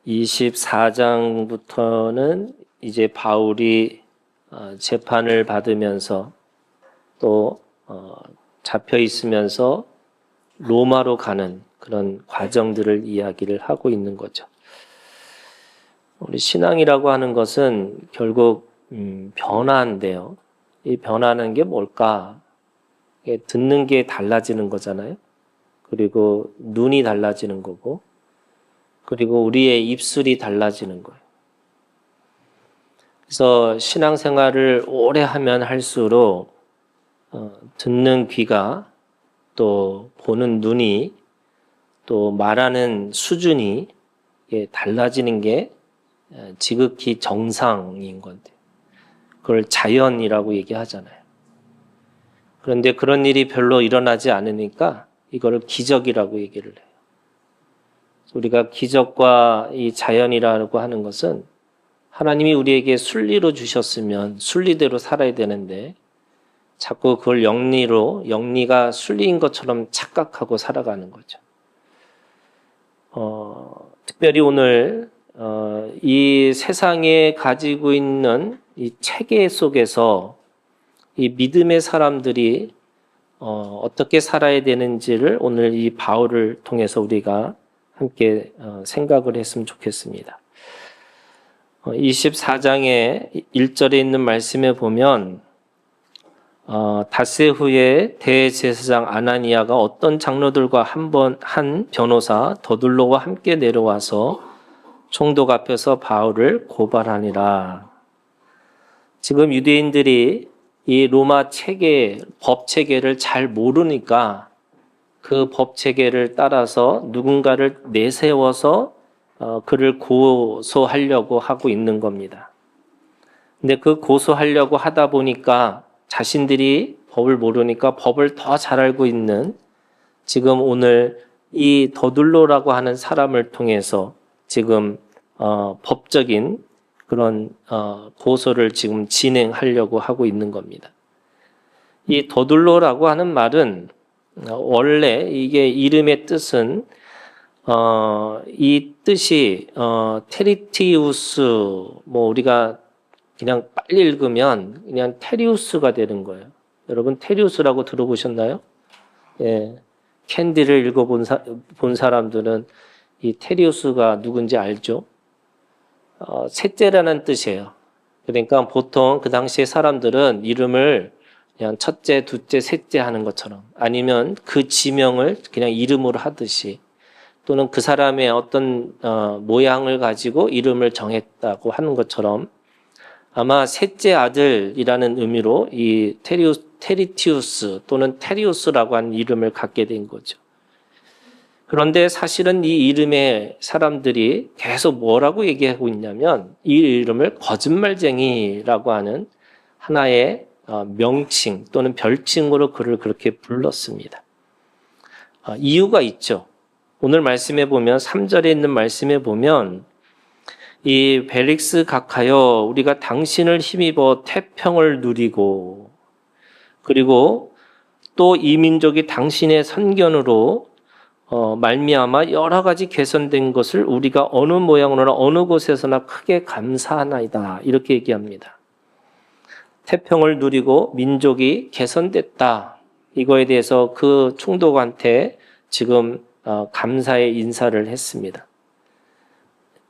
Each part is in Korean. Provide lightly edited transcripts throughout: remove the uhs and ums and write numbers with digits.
24장부터는 이제 바울이 재판을 받으면서 또 잡혀 있으면서 로마로 가는 그런 과정들을 이야기를 하고 있는 거죠. 우리 신앙이라고 하는 것은 결국 변화인데요. 이 변화하는 게 뭘까? 듣는 게 달라지는 거잖아요. 그리고 눈이 달라지는 거고, 그리고 우리의 입술이 달라지는 거예요. 그래서 신앙생활을 오래 하면 할수록 듣는 귀가, 또 보는 눈이, 또 말하는 수준이 달라지는 게 지극히 정상인 건데, 그걸 자연이라고 얘기하잖아요. 그런데 그런 일이 별로 일어나지 않으니까 이거를 기적이라고 얘기를 해요. 우리가 기적과 이 자연이라고 하는 것은 하나님이 우리에게 순리로 주셨으면 순리대로 살아야 되는데 자꾸 그걸 영리가 순리인 것처럼 착각하고 살아가는 거죠. 특별히 오늘 이 세상에 가지고 있는 이 체계 속에서 이 믿음의 사람들이 어떻게 살아야 되는지를 오늘 이 바울을 통해서 우리가 함께 생각을 했으면 좋겠습니다. 24장의 1절에 있는 말씀에 보면 닷새 후에 대제사장 아나니아가 어떤 장로들과 한 변호사 더둘로와 함께 내려와서 총독 앞에서 바울을 고발하니라. 지금 유대인들이 이 로마 체계, 법 체계를 잘 모르니까 그 법 체계를 따라서 누군가를 내세워서 그를 고소하려고 하고 있는 겁니다. 근데 그 고소하려고 하다 보니까 자신들이 법을 모르니까 법을 더 잘 알고 있는 지금 오늘 이 더둘로라고 하는 사람을 통해서 지금 법적인 그런 고소를 지금 진행하려고 하고 있는 겁니다. 이 더둘로라고 하는 말은 원래 이게 이름의 뜻은 이 뜻이 테리티우스, 우리가 그냥 빨리 읽으면 그냥 테리우스가 되는 거예요. 여러분 테리우스라고 들어보셨나요? 예, 캔디를 읽어본 본 사람들은 이 테리우스가 누군지 알죠? 셋째라는 뜻이에요. 그러니까 보통 그 당시에 사람들은 이름을 그냥 첫째, 둘째, 셋째 하는 것처럼 아니면 그 지명을 그냥 이름으로 하듯이 또는 그 사람의 어떤 모양을 가지고 이름을 정했다고 하는 것처럼 아마 셋째 아들이라는 의미로 이 테리티우스 또는 테리우스라고 하는 이름을 갖게 된 거죠. 그런데 사실은 이 이름의 사람들이 계속 뭐라고 얘기하고 있냐면 이 이름을 거짓말쟁이라고 하는 하나의 명칭 또는 별칭으로 그를 그렇게 불렀습니다. 이유가 있죠. 오늘 말씀에 보면 3절에 있는 말씀에 보면 이 벨릭스 각하여 우리가 당신을 힘입어 태평을 누리고 그리고 또 이 민족이 당신의 선견으로 말미암아 여러 가지 개선된 것을 우리가 어느 모양으로나 어느 곳에서나 크게 감사하나이다 이렇게 얘기합니다. 태평을 누리고 민족이 개선됐다. 이거에 대해서 그 총독한테 지금 감사의 인사를 했습니다.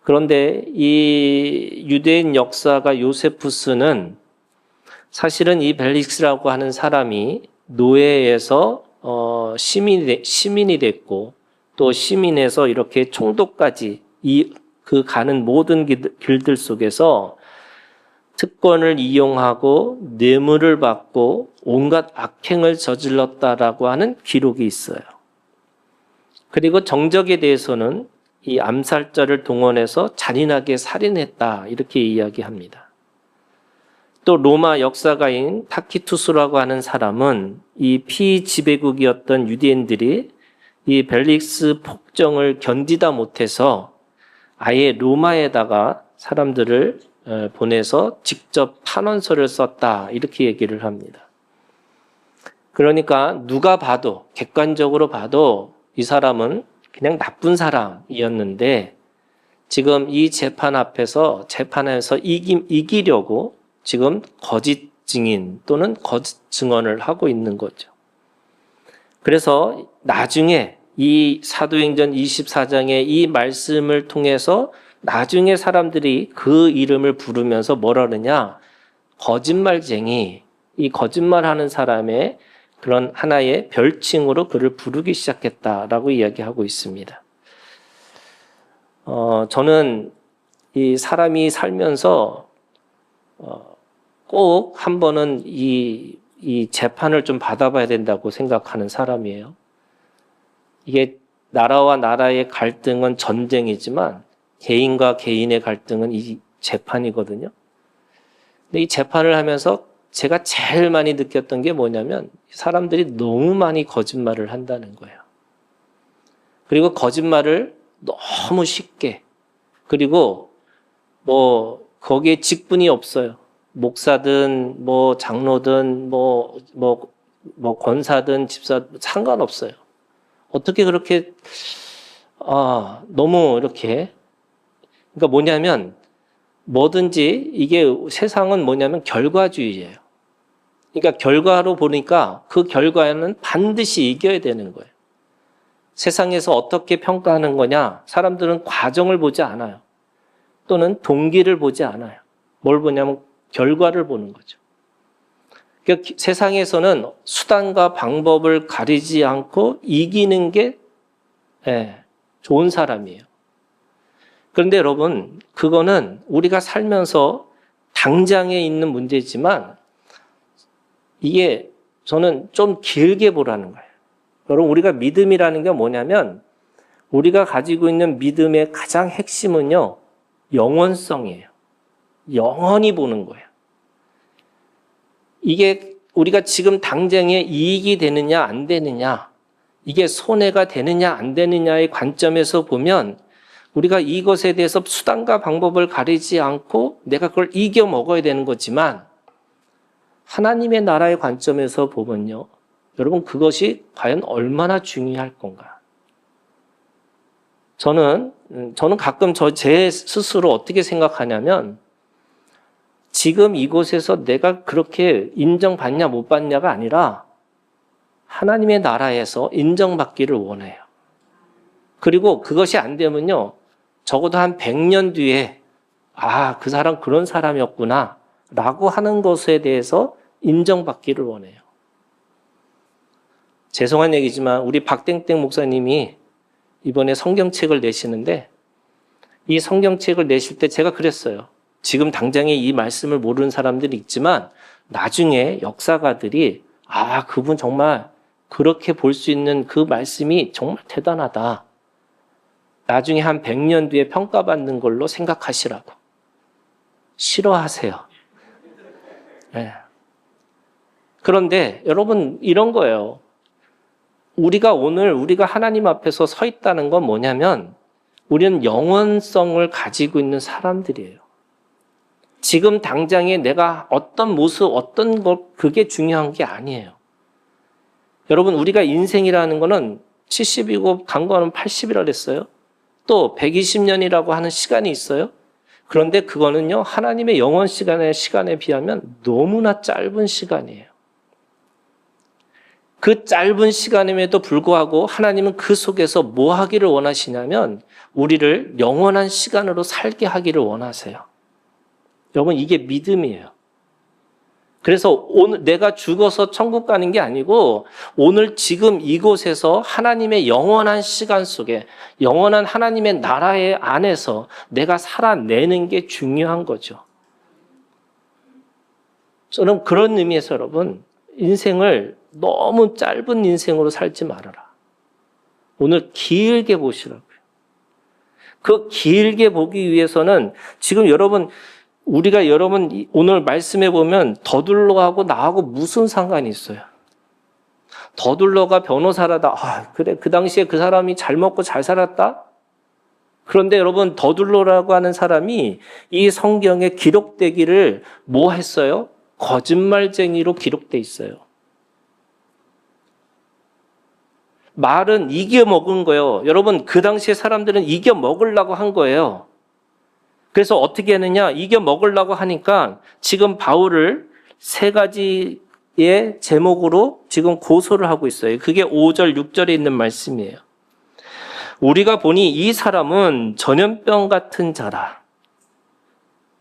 그런데 이 유대인 역사가 요세푸스는 사실은 이 벨릭스라고 하는 사람이 노예에서 시민이 됐고 또 시민에서 이렇게 총독까지 그 가는 모든 길들 속에서 특권을 이용하고 뇌물을 받고 온갖 악행을 저질렀다라고 하는 기록이 있어요. 그리고 정적에 대해서는 이 암살자를 동원해서 잔인하게 살인했다 이렇게 이야기합니다. 또 로마 역사가인 타키투스라고 하는 사람은 이 피지배국이었던 유대인들이 이 벨릭스 폭정을 견디다 못해서 아예 로마에다가 사람들을 보내서 직접 탄원서를 썼다 이렇게 얘기를 합니다. 그러니까 누가 봐도 객관적으로 봐도 이 사람은 그냥 나쁜 사람이었는데 지금 이 재판에서 이기려고 지금 거짓 증인 또는 거짓 증언을 하고 있는 거죠. 그래서 나중에 이 사도행전 24장의 이 말씀을 통해서 나중에 사람들이 그 이름을 부르면서 뭐라 그러냐? 거짓말쟁이, 이 거짓말하는 사람의 그런 하나의 별칭으로 그를 부르기 시작했다라고 이야기하고 있습니다. 저는 이 사람이 살면서 꼭 한 번은 이 재판을 좀 받아봐야 된다고 생각하는 사람이에요. 이게 나라와 나라의 갈등은 전쟁이지만 개인과 개인의 갈등은 이 재판이거든요. 근데 이 재판을 하면서 제가 제일 많이 느꼈던 게 뭐냐면 사람들이 너무 많이 거짓말을 한다는 거예요. 그리고 거짓말을 너무 쉽게, 그리고 뭐 거기에 직분이 없어요. 목사든 뭐 장로든 뭐 권사든 집사 상관없어요. 어떻게 그렇게 너무 이렇게, 그러니까 뭐냐면 뭐든지 이게 세상은 뭐냐면 결과주의예요. 그러니까 결과로 보니까 그 결과는 반드시 이겨야 되는 거예요. 세상에서 어떻게 평가하는 거냐? 사람들은 과정을 보지 않아요. 또는 동기를 보지 않아요. 뭘 보냐면 결과를 보는 거죠. 그러니까 세상에서는 수단과 방법을 가리지 않고 이기는 게 좋은 사람이에요. 그런데 여러분, 그거는 우리가 살면서 당장에 있는 문제지만 이게 저는 좀 길게 보라는 거예요. 여러분, 우리가 믿음이라는 게 뭐냐면 우리가 가지고 있는 믿음의 가장 핵심은요, 영원성이에요. 영원히 보는 거예요. 이게 우리가 지금 당장에 이익이 되느냐 안 되느냐, 이게 손해가 되느냐 안 되느냐의 관점에서 보면 우리가 이것에 대해서 수단과 방법을 가리지 않고 내가 그걸 이겨 먹어야 되는 거지만 하나님의 나라의 관점에서 보면요, 여러분 그것이 과연 얼마나 중요할 건가. 저는 가끔 제 스스로 어떻게 생각하냐면 지금 이곳에서 내가 그렇게 인정받냐 못 받냐가 아니라 하나님의 나라에서 인정받기를 원해요. 그리고 그것이 안 되면요, 적어도 한 100년 뒤에 그 사람 그런 사람이었구나 라고 하는 것에 대해서 인정받기를 원해요. 죄송한 얘기지만 우리 박땡땡 목사님이 이번에 성경책을 내시는데 이 성경책을 내실 때 제가 그랬어요. 지금 당장에 이 말씀을 모르는 사람들이 있지만 나중에 역사가들이 그분 정말 그렇게 볼 수 있는 그 말씀이 정말 대단하다. 나중에 한 100년 뒤에 평가받는 걸로 생각하시라고. 싫어하세요. 네. 그런데 여러분 이런 거예요. 우리가 하나님 앞에서 서 있다는 건 뭐냐면 우리는 영원성을 가지고 있는 사람들이에요. 지금 당장에 내가 어떤 모습, 어떤 것, 그게 중요한 게 아니에요. 여러분, 우리가 인생이라는 거는 70이고 간 거는 80이라 그랬어요. 또 120년이라고 하는 시간이 있어요. 그런데 그거는요, 하나님의 영원 시간에 비하면 너무나 짧은 시간이에요. 그 짧은 시간임에도 불구하고 하나님은 그 속에서 뭐 하기를 원하시냐면 우리를 영원한 시간으로 살게 하기를 원하세요. 여러분, 이게 믿음이에요. 그래서 오늘 내가 죽어서 천국 가는 게 아니고 오늘 지금 이곳에서 하나님의 영원한 시간 속에 영원한 하나님의 나라의 안에서 내가 살아내는 게 중요한 거죠. 저는 그런 의미에서 여러분, 인생을 너무 짧은 인생으로 살지 말아라. 오늘 길게 보시라고요. 그 길게 보기 위해서는 지금 여러분 오늘 말씀해 보면 더둘러하고 나하고 무슨 상관이 있어요? 더둘러가 변호사라다. 그래, 그 당시에 그 사람이 잘 먹고 잘 살았다? 그런데 여러분, 더둘러라고 하는 사람이 이 성경에 기록되기를 뭐 했어요? 거짓말쟁이로 기록돼 있어요. 말은 이겨 먹은 거예요. 여러분, 그 당시에 사람들은 이겨 먹으려고 한 거예요. 그래서 어떻게 했느냐? 이겨 먹으려고 하니까 지금 바울을 세 가지의 제목으로 지금 고소를 하고 있어요. 그게 5절, 6절에 있는 말씀이에요. 우리가 보니 이 사람은 전염병 같은 자라.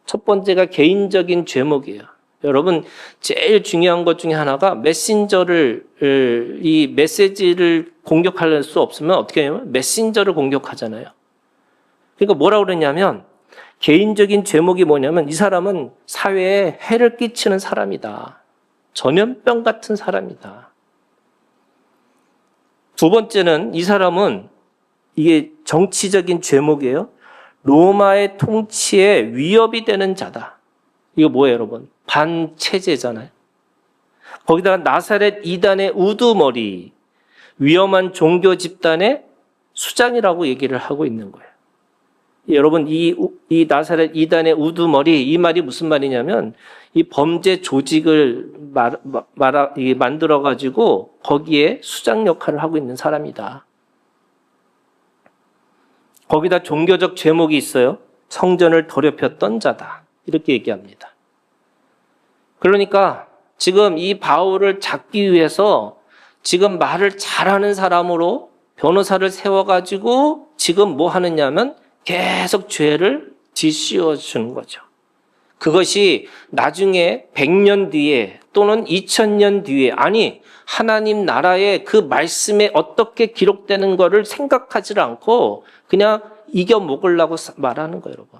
첫 번째가 개인적인 죄목이에요. 여러분, 제일 중요한 것 중에 하나가 메신저를, 이 메시지를 공격할 수 없으면 어떻게 해요? 메신저를 공격하잖아요. 그러니까 뭐라고 그러냐면, 개인적인 죄목이 뭐냐면, 이 사람은 사회에 해를 끼치는 사람이다. 전염병 같은 사람이다. 두 번째는 이 사람은 이게 정치적인 죄목이에요. 로마의 통치에 위협이 되는 자다. 이거 뭐예요, 여러분? 반체제잖아요. 거기다가 나사렛 이단의 우두머리, 위험한 종교 집단의 수장이라고 얘기를 하고 있는 거예요. 여러분, 이 나사렛 이단의 우두머리, 이 말이 무슨 말이냐면, 이 범죄 조직을 만들어가지고 거기에 수장 역할을 하고 있는 사람이다. 거기다 종교적 죄목이 있어요. 성전을 더럽혔던 자다. 이렇게 얘기합니다. 그러니까 지금 이 바울을 잡기 위해서 지금 말을 잘하는 사람으로 변호사를 세워가지고 지금 뭐 하느냐면 계속 죄를 뒤씌워 주는 거죠. 그것이 나중에 100년 뒤에 또는 2000년 뒤에, 아니 하나님 나라의 그 말씀에 어떻게 기록되는 거를 생각하지 않고 그냥 이겨 먹으려고 말하는 거예요, 여러분.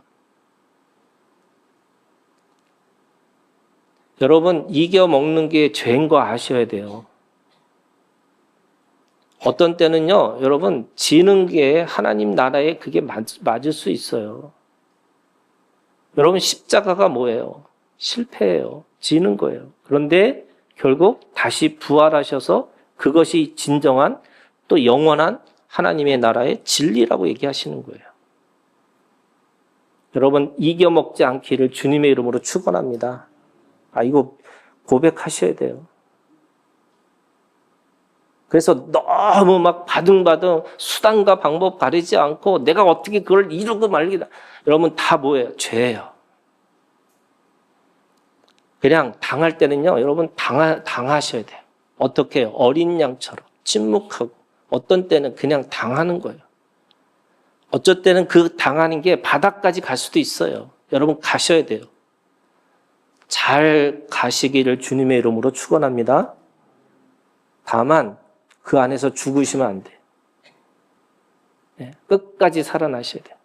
여러분, 이겨 먹는 게 죄인 거 아셔야 돼요. 어떤 때는요, 여러분, 지는 게 하나님 나라에 그게 맞을 수 있어요. 여러분, 십자가가 뭐예요? 실패예요. 지는 거예요. 그런데 결국 다시 부활하셔서 그것이 진정한 또 영원한 하나님의 나라의 진리라고 얘기하시는 거예요. 여러분, 이겨먹지 않기를 주님의 이름으로 축원합니다. 이거 고백하셔야 돼요. 그래서 너무 막 바둥바둥 수단과 방법 가리지 않고 내가 어떻게 그걸 이루고 말기다. 여러분, 다 뭐예요? 죄예요. 그냥 당할 때는요, 여러분 당하셔야 돼요. 어떻게 해요? 어린 양처럼 침묵하고, 어떤 때는 그냥 당하는 거예요. 어쩔 때는 그 당하는 게 바닥까지 갈 수도 있어요. 여러분, 가셔야 돼요. 잘 가시기를 주님의 이름으로 축원합니다. 다만 그 안에서 죽으시면 안 돼요. 끝까지 살아나셔야 돼요.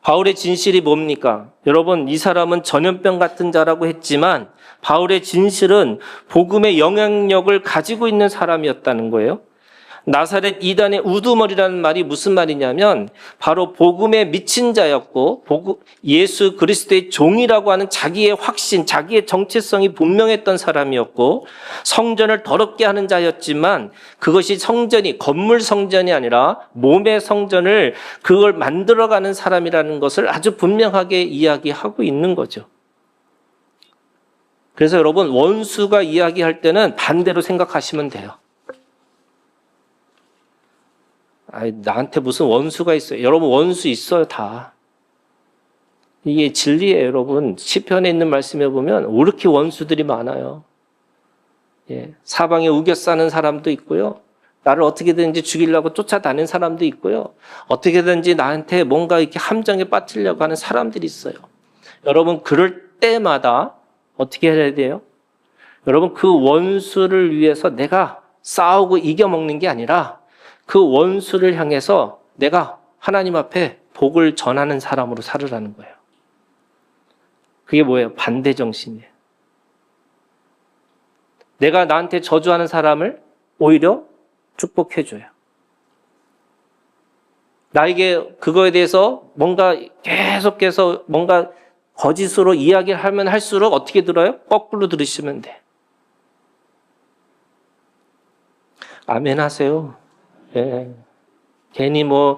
바울의 진실이 뭡니까? 여러분, 이 사람은 전염병 같은 자라고 했지만 바울의 진실은 복음의 영향력을 가지고 있는 사람이었다는 거예요. 나사렛 이단의 우두머리라는 말이 무슨 말이냐면 바로 복음에 미친 자였고 예수 그리스도의 종이라고 하는 자기의 확신, 자기의 정체성이 분명했던 사람이었고 성전을 더럽게 하는 자였지만 그것이 성전이 건물 성전이 아니라 몸의 성전을 그걸 만들어가는 사람이라는 것을 아주 분명하게 이야기하고 있는 거죠. 그래서 여러분, 원수가 이야기할 때는 반대로 생각하시면 돼요. 나한테 무슨 원수가 있어요. 여러분, 원수 있어요, 다. 이게 진리예요, 여러분. 시편에 있는 말씀에 보면 왜 이렇게 원수들이 많아요. 사방에 우겨 싸는 사람도 있고요. 나를 어떻게든지 죽이려고 쫓아다니는 사람도 있고요. 어떻게든지 나한테 뭔가 이렇게 함정에 빠뜨리려고 하는 사람들이 있어요. 여러분, 그럴 때마다 어떻게 해야 돼요? 여러분, 그 원수를 위해서 내가 싸우고 이겨먹는 게 아니라 그 원수를 향해서 내가 하나님 앞에 복을 전하는 사람으로 살으라는 거예요. 그게 뭐예요? 반대 정신이에요. 내가 나한테 저주하는 사람을 오히려 축복해줘요. 나에게 그거에 대해서 뭔가 계속해서 뭔가 거짓으로 이야기를 하면 할수록 어떻게 들어요? 거꾸로 들으시면 돼. 아멘 하세요. 괜히 뭐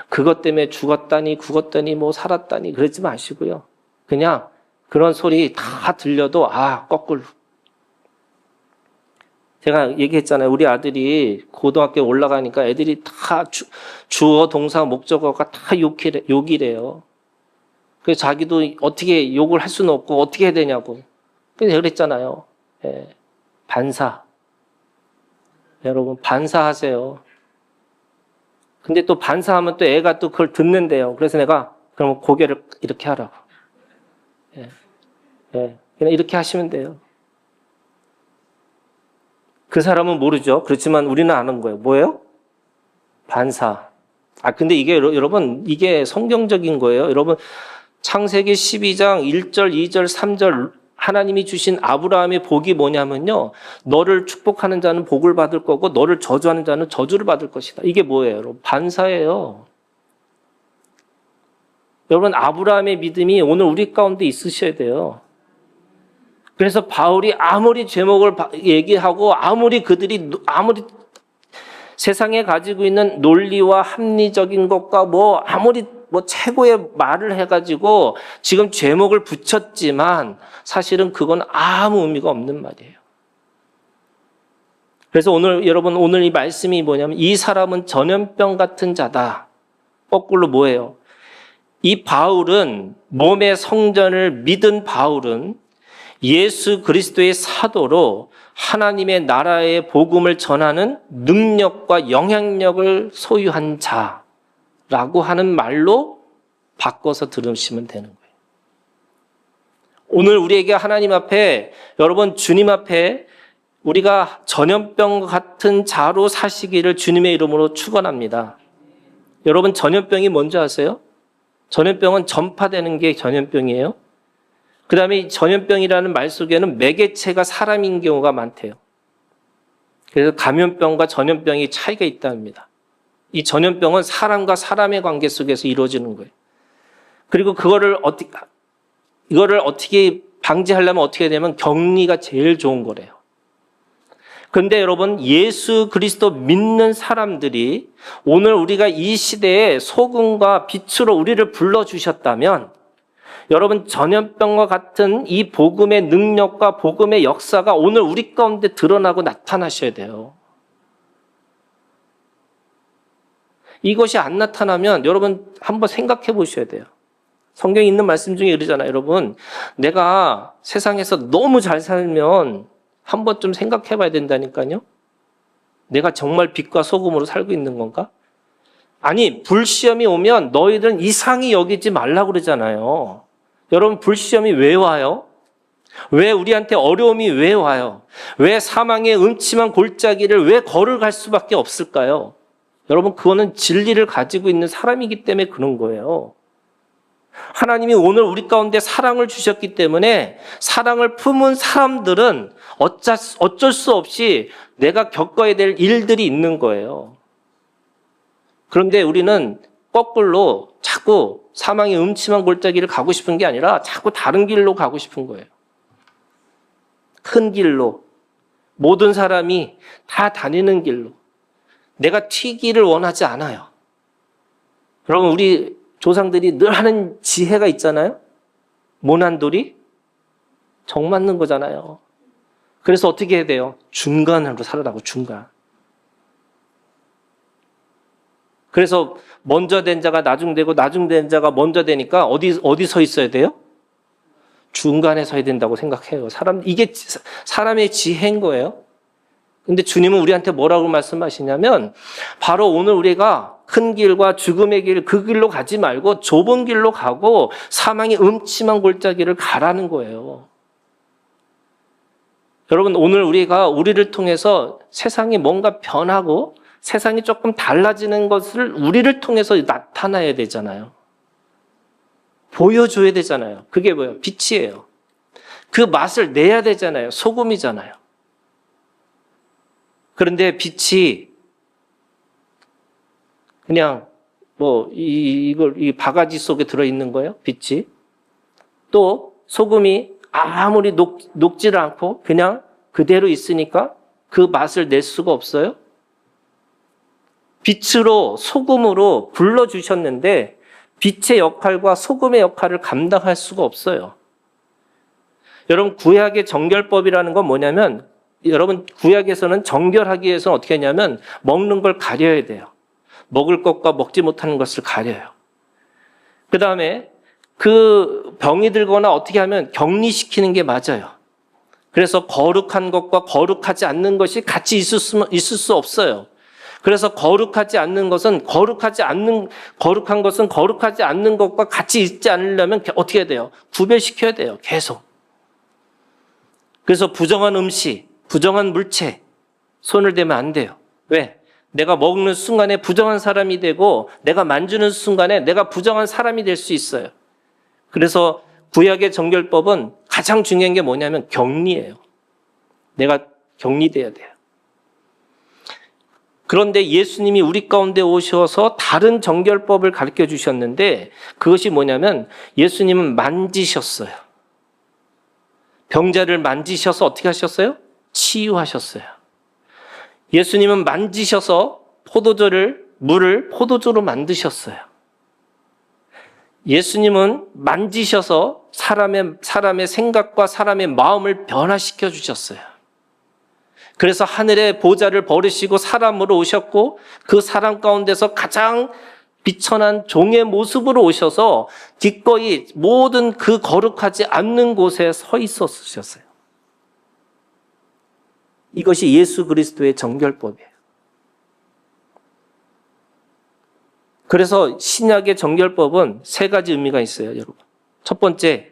그것 때문에 죽었다니 뭐 살았다니 그러지 마시고요. 그냥 그런 소리 다 들려도 거꾸로. 제가 얘기했잖아요. 우리 아들이 고등학교 올라가니까 애들이 다 주어, 동사, 목적어가 다 욕이래요. 그래서 자기도 어떻게 욕을 할 수는 없고 어떻게 해야 되냐고. 그래서 그랬잖아요. 예. 반사. 여러분, 반사하세요. 근데 또 반사하면 또 애가 또 그걸 듣는데요. 그래서 내가 그러면 고개를 이렇게 하라고. 예. 예. 그냥 이렇게 하시면 돼요. 그 사람은 모르죠. 그렇지만 우리는 아는 거예요. 뭐예요? 반사. 근데 이게 여러분, 이게 성경적인 거예요. 여러분, 창세기 12장 1절, 2절, 3절 하나님이 주신 아브라함의 복이 뭐냐면요. 너를 축복하는 자는 복을 받을 거고 너를 저주하는 자는 저주를 받을 것이다. 이게 뭐예요? 여러분? 반사예요. 여러분, 아브라함의 믿음이 오늘 우리 가운데 있으셔야 돼요. 그래서 바울이 아무리 제목을 얘기하고 아무리 세상에 가지고 있는 논리와 합리적인 것과 아무리 최고의 말을 해가지고 지금 제목을 붙였지만 사실은 그건 아무 의미가 없는 말이에요. 그래서 오늘 이 말씀이 뭐냐면 이 사람은 전염병 같은 자다. 거꾸로 뭐예요? 이 바울은 몸의 성전을 믿은 바울은 예수 그리스도의 사도로 하나님의 나라의 복음을 전하는 능력과 영향력을 소유한 자라고 하는 말로 바꿔서 들으시면 되는 거예요. 오늘 우리에게 하나님 앞에, 여러분 주님 앞에 우리가 전염병 같은 자로 사시기를 주님의 이름으로 축원합니다. 여러분, 전염병이 뭔지 아세요? 전염병은 전파되는 게 전염병이에요. 그 다음에 이 전염병이라는 말 속에는 매개체가 사람인 경우가 많대요. 그래서 감염병과 전염병이 차이가 있답니다. 이 전염병은 사람과 사람의 관계 속에서 이루어지는 거예요. 그리고 이거를 어떻게 방지하려면 어떻게 되냐면 격리가 제일 좋은 거래요. 그런데 여러분, 예수 그리스도 믿는 사람들이 오늘 우리가 이 시대에 소금과 빛으로 우리를 불러주셨다면 여러분, 전염병과 같은 이 복음의 능력과 복음의 역사가 오늘 우리 가운데 드러나고 나타나셔야 돼요. 이것이 안 나타나면 여러분 한번 생각해 보셔야 돼요. 성경에 있는 말씀 중에 이러잖아요. 여러분, 내가 세상에서 너무 잘 살면 한번 좀 생각해 봐야 된다니까요. 내가 정말 빛과 소금으로 살고 있는 건가? 아니, 불시험이 오면 너희들은 이상히 여기지 말라고 그러잖아요. 여러분, 불시험이 왜 와요? 왜 우리한테 어려움이 왜 와요? 왜 사망의 음침한 골짜기를 왜 걸어갈 수밖에 없을까요? 여러분, 그거는 진리를 가지고 있는 사람이기 때문에 그런 거예요. 하나님이 오늘 우리 가운데 사랑을 주셨기 때문에 사랑을 품은 사람들은 어쩔 수 없이 내가 겪어야 될 일들이 있는 거예요. 그런데 우리는 거꾸로 자꾸 사망의 음침한 골짜기를 가고 싶은 게 아니라 자꾸 다른 길로 가고 싶은 거예요. 큰 길로. 모든 사람이 다 다니는 길로. 내가 튀기를 원하지 않아요. 여러분, 우리 조상들이 늘 하는 지혜가 있잖아요. 모난돌이 정 맞는 거잖아요. 그래서 어떻게 해야 돼요? 중간으로 살아라고, 중간. 그래서 먼저 된 자가 나중되고 나중된 자가 먼저 되니까 어디 서 있어야 돼요? 중간에 서야 된다고 생각해요. 이게 사람의 지혜인 거예요. 근데 주님은 우리한테 뭐라고 말씀하시냐면 바로 오늘 우리가 큰 길과 죽음의 길, 그 길로 가지 말고 좁은 길로 가고 사망의 음침한 골짜기를 가라는 거예요. 여러분, 오늘 우리를 통해서 세상이 뭔가 변하고 세상이 조금 달라지는 것을 우리를 통해서 나타나야 되잖아요. 보여줘야 되잖아요. 그게 뭐예요? 빛이에요. 그 맛을 내야 되잖아요. 소금이잖아요. 그런데 빛이 그냥 이 바가지 속에 들어있는 거예요. 빛이. 또 소금이 아무리 녹지를 않고 그냥 그대로 있으니까 그 맛을 낼 수가 없어요. 빛으로 소금으로 불러주셨는데 빛의 역할과 소금의 역할을 감당할 수가 없어요. 여러분, 구약의 정결법이라는 건 뭐냐면 여러분 구약에서는 정결하기 위해서는 어떻게 하냐면 먹는 걸 가려야 돼요. 먹을 것과 먹지 못하는 것을 가려요. 그 다음에 그 병이 들거나 어떻게 하면 격리시키는 게 맞아요. 그래서 거룩한 것과 거룩하지 않는 것이 같이 있을 수 없어요. 그래서 거룩하지 않는 것은 거룩한 것은 거룩하지 않는 것과 같이 있지 않으려면 어떻게 해야 돼요? 구별시켜야 돼요. 계속. 그래서 부정한 음식, 부정한 물체 손을 대면 안 돼요. 왜? 내가 먹는 순간에 부정한 사람이 되고 내가 만지는 순간에 내가 부정한 사람이 될 수 있어요. 그래서 구약의 정결법은 가장 중요한 게 뭐냐면 격리예요. 내가 격리돼야 돼요. 그런데 예수님이 우리 가운데 오셔서 다른 정결법을 가르쳐 주셨는데 그것이 뭐냐면 예수님은 만지셨어요. 병자를 만지셔서 어떻게 하셨어요? 치유하셨어요. 예수님은 만지셔서 물을 포도주로 만드셨어요. 예수님은 만지셔서 사람의 생각과 사람의 마음을 변화시켜 주셨어요. 그래서 하늘의 보좌를 버리시고 사람으로 오셨고 그 사람 가운데서 가장 비천한 종의 모습으로 오셔서 기꺼이 모든 그 거룩하지 않는 곳에 서 있었으셨어요. 이것이 예수 그리스도의 정결법이에요. 그래서 신약의 정결법은 세 가지 의미가 있어요, 여러분. 첫 번째,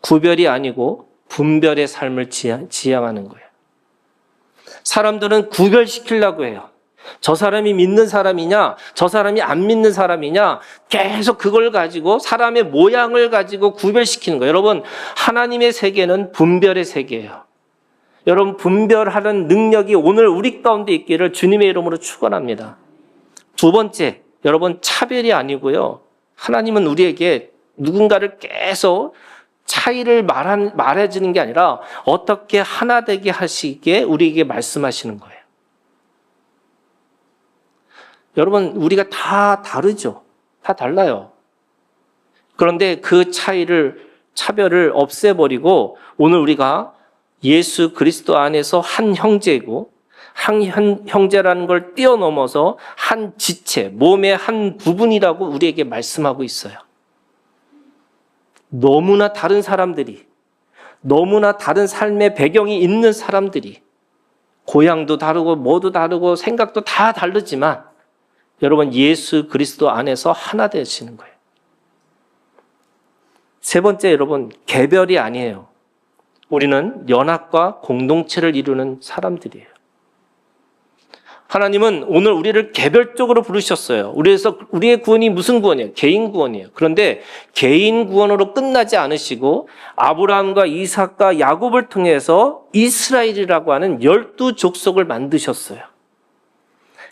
구별이 아니고 분별의 삶을 지향하는 거예요. 사람들은 구별시키려고 해요. 저 사람이 믿는 사람이냐, 저 사람이 안 믿는 사람이냐, 계속 그걸 가지고 사람의 모양을 가지고 구별시키는 거예요. 여러분, 하나님의 세계는 분별의 세계예요. 여러분, 분별하는 능력이 오늘 우리 가운데 있기를 주님의 이름으로 축원합니다. 두 번째, 여러분, 차별이 아니고요. 하나님은 우리에게 누군가를 계속 차이를 말해주는 게 아니라 어떻게 하나 되게 하시기에 우리에게 말씀하시는 거예요. 여러분, 우리가 다 다르죠. 다 달라요. 그런데 그 차별을 없애버리고 오늘 우리가 예수 그리스도 안에서 한 형제이고 한 형제라는 걸 뛰어넘어서 한 지체, 몸의 한 부분이라고 우리에게 말씀하고 있어요. 너무나 다른 사람들이, 너무나 다른 삶의 배경이 있는 사람들이, 고향도 다르고 뭐도 다르고 생각도 다 다르지만 여러분 예수 그리스도 안에서 하나 되시는 거예요. 세 번째, 여러분, 개별이 아니에요. 우리는 연합과 공동체를 이루는 사람들이에요. 하나님은 오늘 우리를 개별적으로 부르셨어요. 그래서 우리의 구원이 무슨 구원이에요? 개인 구원이에요. 그런데 개인 구원으로 끝나지 않으시고 아브라함과 이삭과 야곱을 통해서 이스라엘이라고 하는 12족속을 만드셨어요.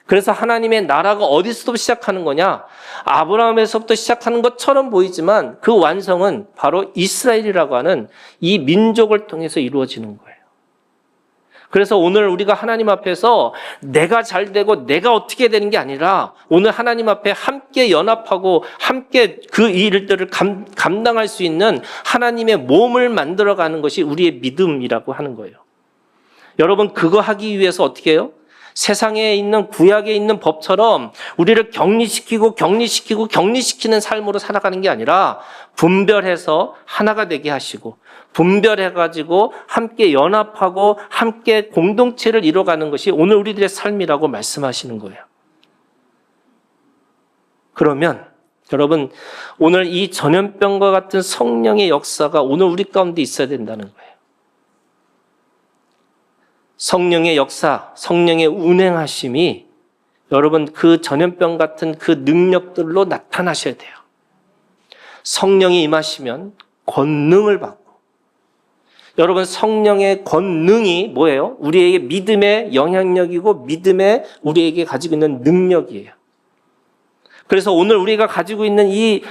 그래서 하나님의 나라가 어디서부터 시작하는 거냐? 아브라함에서부터 시작하는 것처럼 보이지만 그 완성은 바로 이스라엘이라고 하는 이 민족을 통해서 이루어지는 거예요. 그래서 오늘 우리가 하나님 앞에서 내가 잘 되고 내가 어떻게 되는 게 아니라 오늘 하나님 앞에 함께 연합하고 함께 그 일들을 감당할 수 있는 하나님의 몸을 만들어가는 것이 우리의 믿음이라고 하는 거예요. 여러분, 그거 하기 위해서 어떻게 해요? 세상에 있는 구약에 있는 법처럼 우리를 격리시키는 삶으로 살아가는 게 아니라 분별해서 하나가 되게 하시고 분별해가지고 함께 연합하고 함께 공동체를 이뤄가는 것이 오늘 우리들의 삶이라고 말씀하시는 거예요. 그러면 여러분, 오늘 이 전염병과 같은 성령의 역사가 오늘 우리 가운데 있어야 된다는 거예요. 성령의 역사, 성령의 운행하심이 여러분 그 전염병 같은 그 능력들로 나타나셔야 돼요. 성령이 임하시면 권능을 받고, 여러분 성령의 권능이 뭐예요? 우리에게 믿음의 영향력이고 믿음의 우리에게 가지고 있는 능력이에요. 그래서 오늘 우리가 가지고 있는 이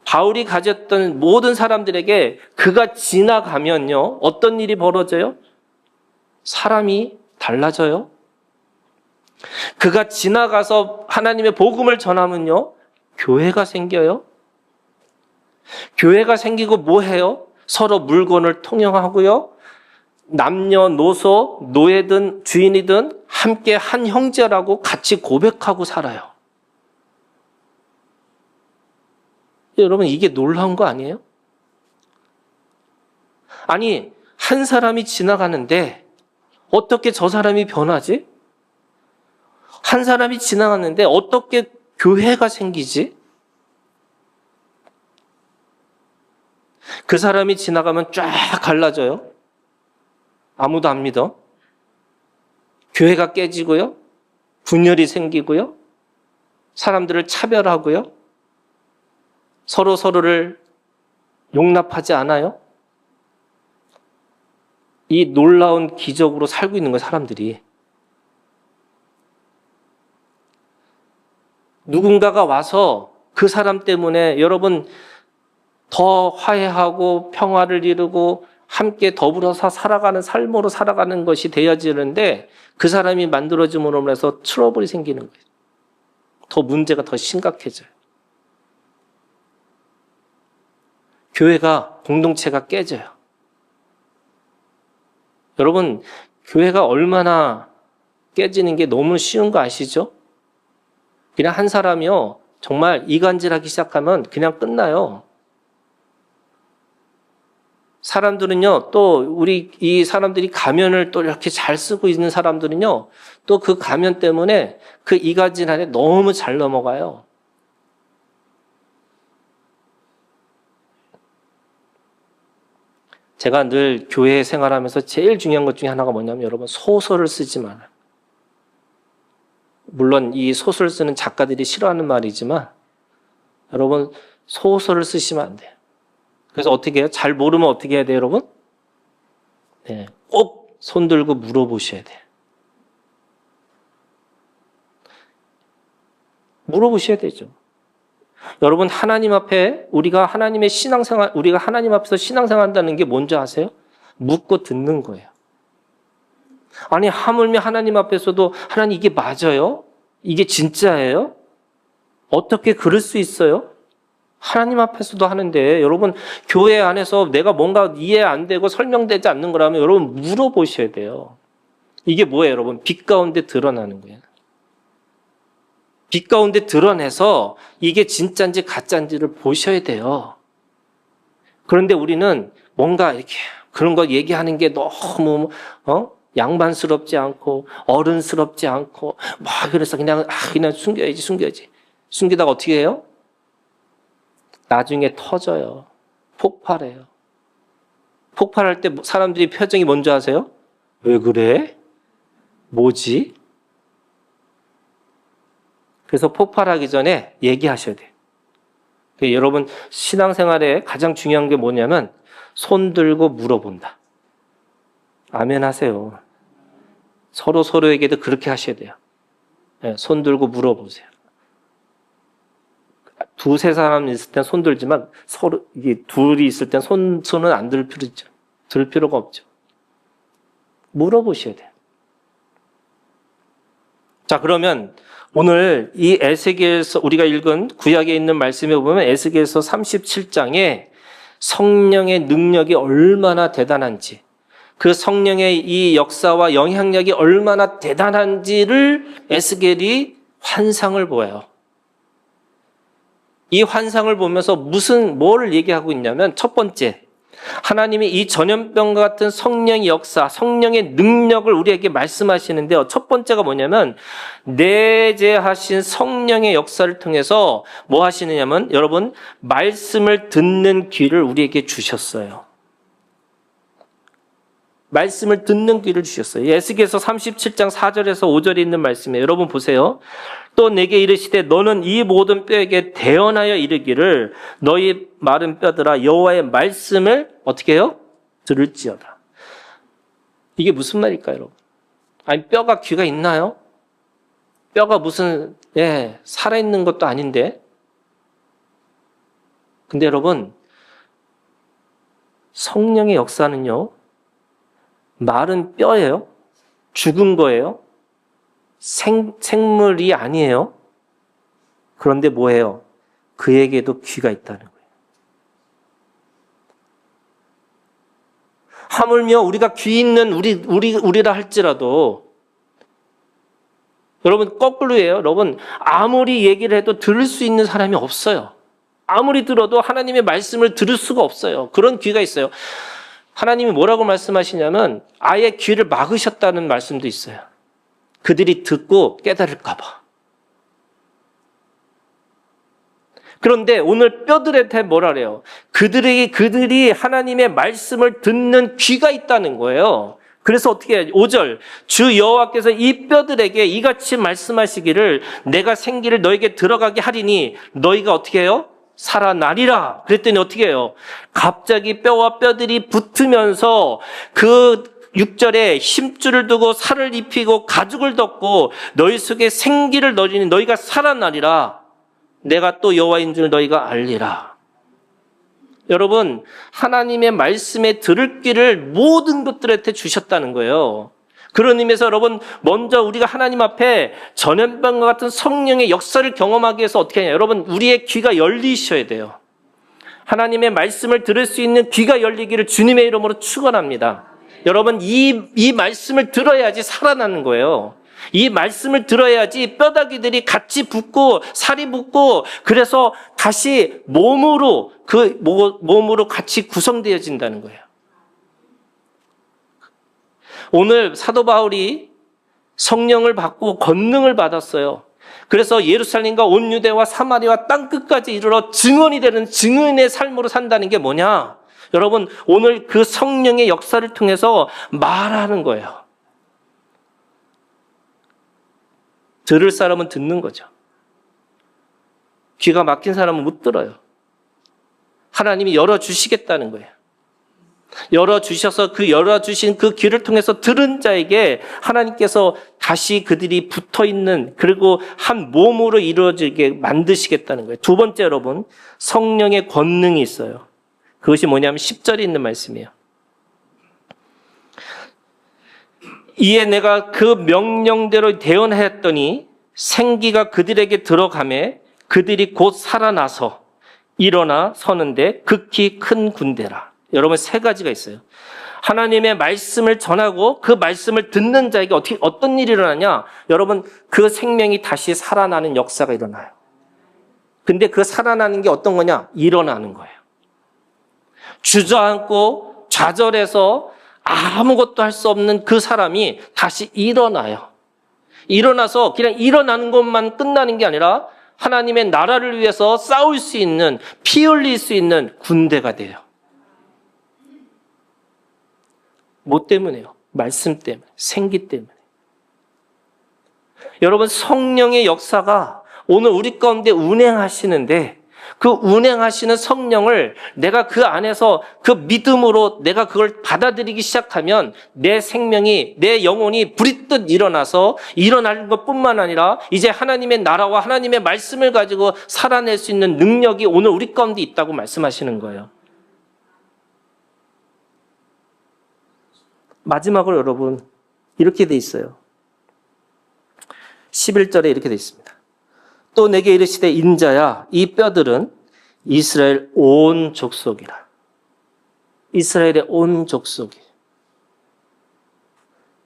바울이 가졌던 모든 사람들에게 그가 지나가면요, 어떤 일이 벌어져요? 사람이 달라져요. 그가 지나가서 하나님의 복음을 전하면요, 교회가 생겨요. 교회가 생기고 뭐 해요? 서로 물건을 통용하고요, 남녀노소, 노예든 주인이든 함께 한 형제라고 같이 고백하고 살아요. 여러분, 이게 놀라운 거 아니에요? 아니, 한 사람이 지나가는데 어떻게 저 사람이 변하지? 한 사람이 지나갔는데 어떻게 교회가 생기지? 그 사람이 지나가면 쫙 갈라져요. 아무도 안 믿어. 교회가 깨지고요. 분열이 생기고요. 사람들을 차별하고요. 서로 서로를 용납하지 않아요. 이 놀라운 기적으로 살고 있는 거예요, 사람들이. 누군가가 와서 그 사람 때문에 여러분 더 화해하고 평화를 이루고 함께 더불어서 살아가는 삶으로 살아가는 것이 되어지는데 그 사람이 만들어짐으로 해서 트러블이 생기는 거예요. 더 문제가 더 심각해져요. 교회가, 공동체가 깨져요. 여러분, 교회가 얼마나 깨지는 게 너무 쉬운 거 아시죠? 그냥 한 사람이요, 정말 이간질하기 시작하면 그냥 끝나요. 사람들은요, 또 이 사람들이 가면을 또 이렇게 잘 쓰고 있는 사람들은요, 또 그 가면 때문에 그 이간질 안에 너무 잘 넘어가요. 제가 늘 교회 생활하면서 제일 중요한 것 중에 하나가 뭐냐면 여러분, 소설을 쓰지 말아요. 물론 이 소설 쓰는 작가들이 싫어하는 말이지만 여러분, 소설을 쓰시면 안 돼요. 그래서 어떻게 해요? 잘 모르면 어떻게 해야 돼요, 여러분? 네, 꼭 손 들고 물어보셔야 돼요. 물어보셔야 되죠. 여러분, 하나님 앞에 우리가 하나님의 신앙생활, 우리가 하나님 앞에서 신앙생활 한다는 게 뭔지 아세요? 묻고 듣는 거예요. 아니, 하물며 하나님 앞에서도 하나님 이게 맞아요? 이게 진짜예요? 어떻게 그럴 수 있어요? 하나님 앞에서도 하는데 여러분, 교회 안에서 내가 뭔가 이해 안 되고 설명되지 않는 거라면 여러분 물어보셔야 돼요. 이게 뭐예요, 여러분? 빛 가운데 드러나는 거예요. 빛 가운데 드러내서 이게 진짜인지 가짜인지를 보셔야 돼요. 그런데 우리는 뭔가 이렇게 그런 거 얘기하는 게 너무 양반스럽지 않고 어른스럽지 않고 막 그래서 그냥 숨겨야지. 숨기다가 어떻게 해요? 나중에 터져요. 폭발해요. 폭발할 때 사람들이 표정이 뭔지 아세요? 왜 그래? 뭐지? 그래서 폭발하기 전에 얘기하셔야 돼요. 여러분, 신앙생활에 가장 중요한 게 뭐냐면 손 들고 물어본다. 아멘 하세요. 서로에게도 그렇게 하셔야 돼요. 네, 손 들고 물어보세요. 두세 사람 있을 땐 손 들지만 서로 이게 둘이 있을 땐 손은 안 들 필요죠. 들 필요가 없죠. 물어보셔야 돼요. 자, 그러면 오늘 이 에스겔서 우리가 읽은 구약에 있는 말씀에 보면 에스겔서 37장에 성령의 능력이 얼마나 대단한지, 그 성령의 이 역사와 영향력이 얼마나 대단한지를 에스겔이 환상을 보여요. 이 환상을 보면서 뭘 얘기하고 있냐면 첫 번째, 하나님이 이 전염병과 같은 성령의 역사, 성령의 능력을 우리에게 말씀하시는데요. 첫 번째가 뭐냐면 내재하신 성령의 역사를 통해서 뭐 하시느냐면 여러분, 말씀을 듣는 귀를 우리에게 주셨어요. 말씀을 듣는 귀를 주셨어요. 에스겔서 37장 4절에서 5절에 있는 말씀이에요. 여러분 보세요. 또 내게 이르시되 너는 이 모든 뼈에게 대언하여 이르기를 너희 마른 뼈들아 여호와의 말씀을 어떻게 해요? 들을지어다. 이게 무슨 말일까요, 여러분? 아니, 뼈가 귀가 있나요? 뼈가 무슨 살아있는 것도 아닌데. 근데 여러분, 성령의 역사는요, 마른 뼈예요. 죽은 거예요. 생물이 아니에요. 그런데 뭐예요? 그에게도 귀가 있다는 거예요. 하물며 우리가 귀 있는 우리라 할지라도 여러분 거꾸로예요. 여러분 아무리 얘기를 해도 들을 수 있는 사람이 없어요. 아무리 들어도 하나님의 말씀을 들을 수가 없어요. 그런 귀가 있어요. 하나님이 뭐라고 말씀하시냐면 아예 귀를 막으셨다는 말씀도 있어요. 그들이 듣고 깨달을까 봐. 그런데 오늘 뼈들한테 뭐라 그래요? 그들이 하나님의 말씀을 듣는 귀가 있다는 거예요. 그래서 어떻게 해요? 5절 주 여호와께서 이 뼈들에게 이같이 말씀하시기를 내가 생기를 너에게 들어가게 하리니 너희가 어떻게 해요? 살아나리라. 그랬더니 어떻게 해요? 갑자기 뼈와 뼈들이 붙으면서 그 6절에 힘줄을 두고 살을 입히고 가죽을 덮고 너희 속에 생기를 넣으니 너희가 살아나리라. 내가 또 여호와인 줄 너희가 알리라. 여러분 하나님의 말씀에 들을 귀를 모든 것들한테 주셨다는 거예요. 그런 의미에서 여러분 먼저 우리가 하나님 앞에 전염병과 같은 성령의 역사를 경험하기 위해서 어떻게 하냐. 여러분 우리의 귀가 열리셔야 돼요. 하나님의 말씀을 들을 수 있는 귀가 열리기를 주님의 이름으로 축원합니다. 여러분 이 말씀을 들어야지 살아나는 거예요. 이 말씀을 들어야지 뼈다귀들이 같이 붙고 살이 붙고 그래서 다시 몸으로 같이 구성되어진다는 거예요. 오늘 사도 바울이 성령을 받고 권능을 받았어요. 그래서 예루살렘과 온 유대와 사마리아 땅끝까지 이르러 증언이 되는 증인의 삶으로 산다는 게 뭐냐? 여러분 오늘 그 성령의 역사를 통해서 말하는 거예요. 들을 사람은 듣는 거죠. 귀가 막힌 사람은 못 들어요. 하나님이 열어주시겠다는 거예요. 열어주셔서 그 열어주신 그 귀를 통해서 들은 자에게 하나님께서 다시 그들이 붙어있는 그리고 한 몸으로 이루어지게 만드시겠다는 거예요. 두 번째 여러분 성령의 권능이 있어요. 그것이 뭐냐면 10절에 있는 말씀이에요. 이에 내가 그 명령대로 대언하였더니 생기가 그들에게 들어가매 그들이 곧 살아나서 일어나 서는데 극히 큰 군대라. 여러분 세 가지가 있어요. 하나님의 말씀을 전하고 그 말씀을 듣는 자에게 어떤 일이 일어나냐? 여러분 그 생명이 다시 살아나는 역사가 일어나요. 근데 그 살아나는 게 어떤 거냐? 일어나는 거예요. 주저앉고 좌절해서 아무것도 할 수 없는 그 사람이 다시 일어나요. 일어나서 그냥 일어나는 것만 끝나는 게 아니라 하나님의 나라를 위해서 싸울 수 있는, 피 흘릴 수 있는 군대가 돼요. 뭐 때문에요? 말씀 때문에, 생기 때문에. 여러분 성령의 역사가 오늘 우리 가운데 운행하시는데 그 운행하시는 성령을 내가 그 안에서 그 믿음으로 내가 그걸 받아들이기 시작하면 내 생명이, 내 영혼이 불이 뜨 일어나서 일어나는 것뿐만 아니라 이제 하나님의 나라와 하나님의 말씀을 가지고 살아낼 수 있는 능력이 오늘 우리 가운데 있다고 말씀하시는 거예요. 마지막으로 여러분 이렇게 돼 있어요. 11절에 이렇게 돼 있습니다. 또 내게 이르시되 인자야 이 뼈들은 이스라엘 온 족속이라. 이스라엘의 온 족속이.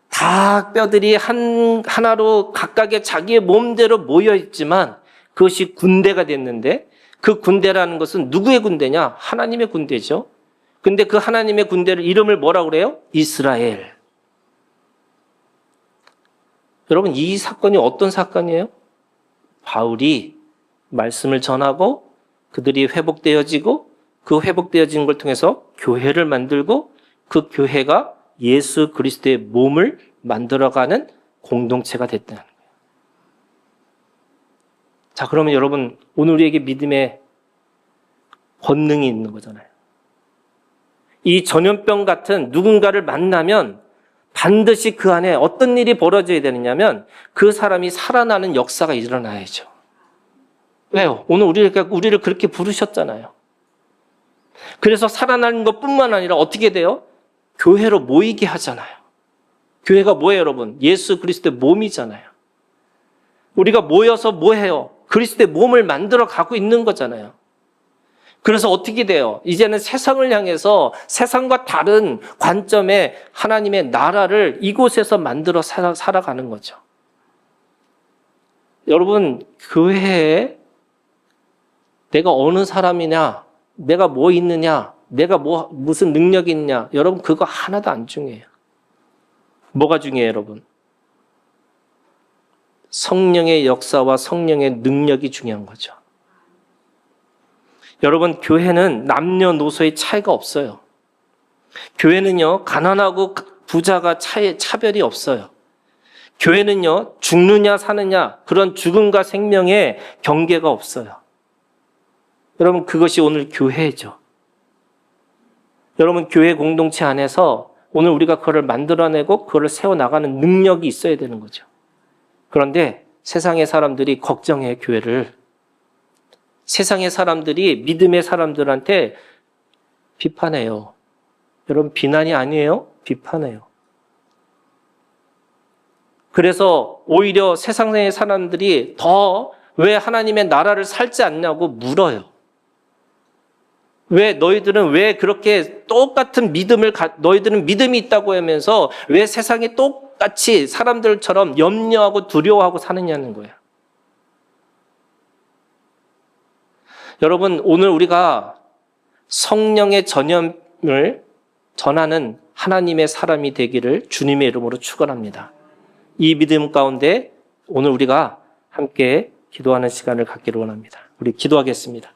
다 뼈들이 하나로 각각의 자기의 몸대로 모여있지만 그것이 군대가 됐는데 그 군대라는 것은 누구의 군대냐? 하나님의 군대죠. 근데 그 하나님의 군대를 이름을 뭐라고 그래요? 이스라엘. 여러분 이 사건이 어떤 사건이에요? 바울이 말씀을 전하고 그들이 회복되어지고 그 회복되어진 걸 통해서 교회를 만들고 그 교회가 예수 그리스도의 몸을 만들어가는 공동체가 됐다는 거예요. 자, 그러면 여러분 오늘 우리에게 믿음의 권능이 있는 거잖아요. 이 전염병 같은 누군가를 만나면 반드시 그 안에 어떤 일이 벌어져야 되느냐면 그 사람이 살아나는 역사가 일어나야죠. 왜요? 오늘 우리를 그렇게 부르셨잖아요. 그래서 살아나는 것뿐만 아니라 어떻게 돼요? 교회로 모이게 하잖아요. 교회가 뭐예요, 여러분? 예수 그리스도의 몸이잖아요. 우리가 모여서 뭐 해요? 그리스도의 몸을 만들어 가고 있는 거잖아요. 그래서 어떻게 돼요? 이제는 세상을 향해서 세상과 다른 관점의 하나님의 나라를 이곳에서 만들어 살아가는 거죠. 여러분, 교회에 내가 어느 사람이냐, 내가 뭐 있느냐, 내가 무슨 능력이 있느냐, 여러분 그거 하나도 안 중요해요. 뭐가 중요해요, 여러분? 성령의 역사와 성령의 능력이 중요한 거죠. 여러분, 교회는 남녀노소의 차이가 없어요. 교회는요, 가난하고 부자가 차별이 없어요. 교회는요, 죽느냐 사느냐 그런 죽음과 생명의 경계가 없어요. 여러분, 그것이 오늘 교회죠. 여러분, 교회 공동체 안에서 오늘 우리가 그걸 만들어내고 그걸 세워나가는 능력이 있어야 되는 거죠. 그런데 세상의 사람들이 걱정해, 교회를. 세상의 사람들이 믿음의 사람들한테 비판해요. 여러분, 비난이 아니에요. 비판해요. 그래서 오히려 세상의 사람들이 더 왜 하나님의 나라를 살지 않냐고 물어요. 왜 너희들은 왜 그렇게 똑같은 너희들은 믿음이 있다고 하면서 왜 세상이 똑같이 사람들처럼 염려하고 두려워하고 사느냐는 거예요. 여러분, 오늘 우리가 성령의 전염을 전하는 하나님의 사람이 되기를 주님의 이름으로 축원합니다. 이 믿음 가운데 오늘 우리가 함께 기도하는 시간을 갖기를 원합니다. 우리 기도하겠습니다.